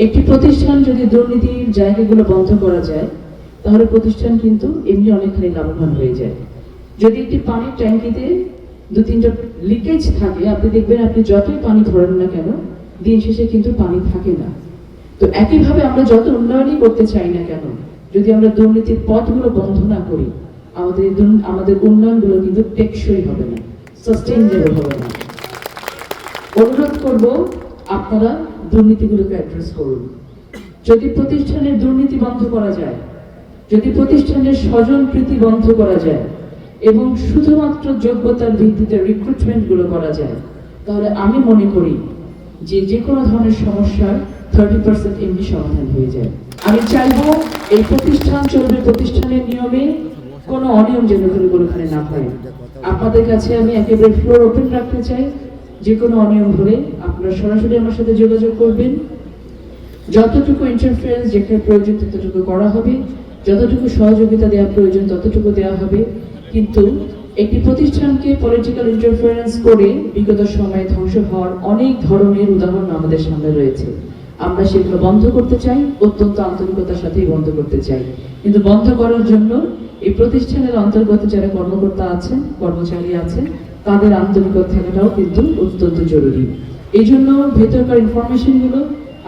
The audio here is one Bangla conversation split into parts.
একটি প্রতিষ্ঠান যদি দুর্নীতির জায়গাগুলো বন্ধ করা যায় তাহলে প্রতিষ্ঠান কিন্তু এমনি অনেকখানি লাভবান হয়ে যায়। যদি একটি পানির ট্যাঙ্কিতে 2-3টা লিকেজ থাকে, আপনি দেখবেন আপনি যতই পানি ভরেন না কেন দিন শেষে কিন্তু পানি থাকে না। তো একইভাবে আমরা যত উন্নয়নই করতে চাই না কেন, যদি আমরা দুর্নীতির পথগুলো বন্ধ না করি আমাদের উন্নয়নগুলো কিন্তু টেকসই হবে না, সাস্টেইনেবল হবে না। অনুরোধ করব আপনারা দুর্নীতিগুলোকে অ্যাড্রেস করুন। যদি প্রতিষ্ঠানের দুর্নীতি বন্ধ করা যায়, যদি প্রতিষ্ঠানের স্বজনপ্রীতি বন্ধ করা যায় এবং শুধুমাত্র যোগ্যতার ভিত্তিতে রিক্রুটমেন্টগুলো করা যায়, তাহলে আমি মনে করি যে কোনো ধরনের সমস্যার 30% এমনি সমাধান হয়ে যায়। আমি চাইবো এই প্রতিষ্ঠান চলবে প্রতিষ্ঠানের নিয়মে, কোনো অনিয়ম যেন কোনোখানে না হয়। আপনাদের কাছে আমি একেবারে ফ্লোর ওপেন রাখতে চাই। যে কোনো অনিয়ম হলে আপনারা সরাসরি আমার সাথে যোগাযোগ করবেন। যতটুকু ইন্টারফারেন্স যেখানে প্রয়োজন ততটুকু করা হবে, যতটুকু সহযোগিতা দেওয়া প্রয়োজন ততটুকু দেওয়া হবে। কিন্তু একটি প্রতিষ্ঠানকে পলিটিক্যাল ইন্টারফারেন্স করে বিগত সময়ে ধ্বংস হওয়ার অনেক ধরনের উদাহরণ আমাদের সামনে রয়েছে। আমরা সেগুলো বন্ধ করতে চাই, অত্যন্ত আন্তরিকতার সাথেই বন্ধ করতে চাই। কিন্তু বন্ধ করার জন্য এই প্রতিষ্ঠানের অন্তর্গত যারা কর্মকর্তা আছেন, কর্মচারী আছেন, তাদের আন্তরিকতা থাকাটাও কিন্তু অত্যন্ত জরুরি। এই জন্য ভেতরকার ইনফরমেশনগুলো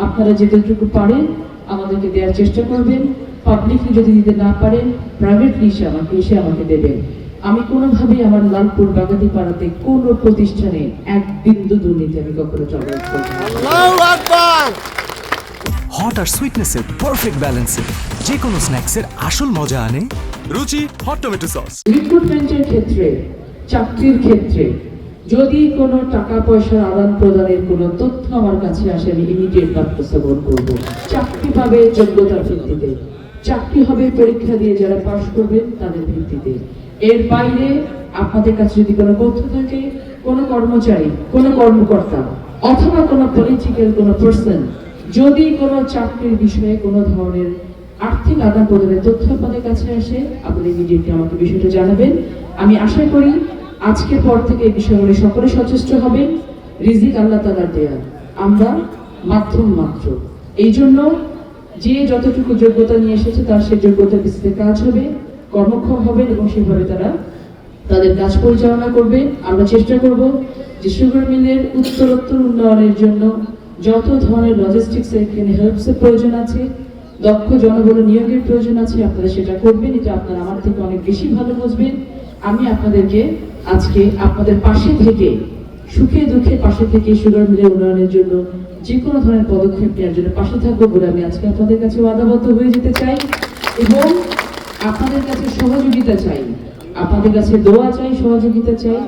আপনারা যেটুকু পারেন আমাদেরকে দেওয়ার চেষ্টা করবেন। পাবলিকলি যদি দিতে না পারেন, প্রাইভেটলি এসে আমাকে দেবেন। আমি কোনোভাবেই আমার লালপুর বাগাতিপাড়াতে কোনো প্রতিষ্ঠানে এক বিন্দু দুর্নীতি আমি কখনো টলারেট করব না। আল্লাহু আকবার। হট আর সুইটনেসের পারফেক্ট ব্যালেন্সে যে কোনো স্ন্যাক্সের আসল মজা আনে রুচি হট টমেটো সস। রিক্রুটমেন্টের ক্ষেত্রে, চাকরির ক্ষেত্রে যদি কোনো টাকা পয়সার আদান প্রদানের কোনো তথ্য আমার কাছে আসে, আমি ইমিডিয়েট ব্যবস্থা গ্রহণ করবো। চাকরি পাবে যোগ্যতার ভিত্তিতে, চাকরি হবে পরীক্ষা দিয়ে যারা পাশ করবেন তাদের ভিত্তিতে। এর বাইরে আপনাদের কাছে যদি কোনো তথ্য থাকে, কোনো কর্মচারী, কোনো কর্মকর্তা অথবা কোনো পলিটিক্যাল কোনো পার্সন যদি কোনো চাকরির বিষয়ে কোনো ধরনের আর্থিক আদান প্রদানের তথ্য আপনাদের কাছে আসে, আপনি ইমিডিয়েটলি আমাকে বিষয়টা জানাবেন। আমি আশা করি আজকের পর থেকে এই বিষয়গুলো সকলে সচেষ্ট হবেন। রিজিক আল্লাহ তাআলার দেয়া, আমরা মাধ্যম মাত্র। এই জন্য যে যতটুকু যোগ্যতা নিয়ে এসেছে তার সেই যোগ্যতার ভিত্তিতে কাজ হবে, কর্মক্ষম হবেন এবং সেভাবে তারা তাদের কাজ পরিচালনা করবে। আমরা চেষ্টা করব যে সুগার মিলের উত্তরোত্তর উন্নয়নের জন্য যত ধরনের লজিস্টিক্স এখানে হেল্পসের প্রয়োজন আছে, দক্ষ জনবল নিয়োগের প্রয়োজন আছে, আপনারা সেটা করবেন। এটা আপনারা আমার থেকে অনেক বেশি ভালো বুঝবেন। আমি আপনাদেরকে আজকে আপনাদের পাশে থেকে, সুখে দুঃখে পাশে থেকে সুগার মিলের উন্নয়নের জন্য যে কোনো ধরনের পদক্ষেপ নেওয়ার জন্য পাশে থাকবো বলে আমি আজকে আপনাদের কাছে ওয়াদাবদ্ধ হয়ে যেতে চাই এবং আপনাদের কাছে সহযোগিতা চাই, আপনাদের কাছে দোয়া চাই, সহযোগিতা চাই।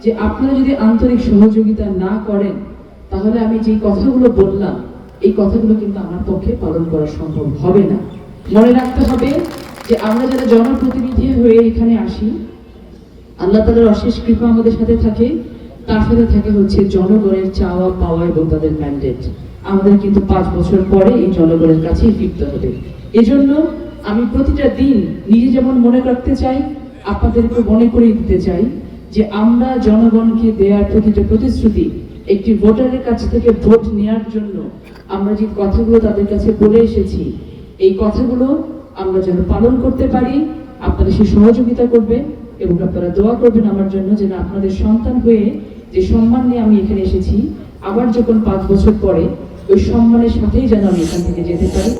যে আপনারা যদি আন্তরিক সহযোগিতা না করেন তাহলে আমি যে কথাগুলো বললাম এই কথাগুলো কিন্তু আমার পক্ষে পালন করা সম্ভব হবে না। মনে রাখতে হবে যে আমরা যারা জনপ্রতিনিধি হয়ে এখানে আসি, আল্লাহ তাআলার অশেষ কৃপা আমাদের সাথে থাকে, তার সাথে থাকে হচ্ছে জনগণের চাওয়া পাওয়া এবং তাদের ম্যান্ডেট। আমাদের কিন্তু 5 বছর পরে এই জনগণের কাছেই ফিরতে হবে। এজন্য আমি প্রতিটা দিন নিজে যেমন মনে রাখতে চাই, আপনাদেরকে মনে করিয়ে দিতে চাই যে আমরা জনগণকে দেওয়ার প্রতিটা প্রতিশ্রুতি, একটি ভোটারের কাছ থেকে ভোট নেওয়ার জন্য আমরা যে কথাগুলো তাদের কাছে বলে এসেছি, এই কথাগুলো আমরা যেন পালন করতে পারি। আপনারা সেই সহযোগিতা করবেন এবং আপনারা দোয়া করবেন আমার জন্য, যেন আপনাদের সন্তান হয়ে যে সম্মান নিয়ে আমি এখানে এসেছি, আবার যখন 5 বছর পরে ওই সম্মানের সাথেই যেন আমি এখান থেকে যেতে পারি।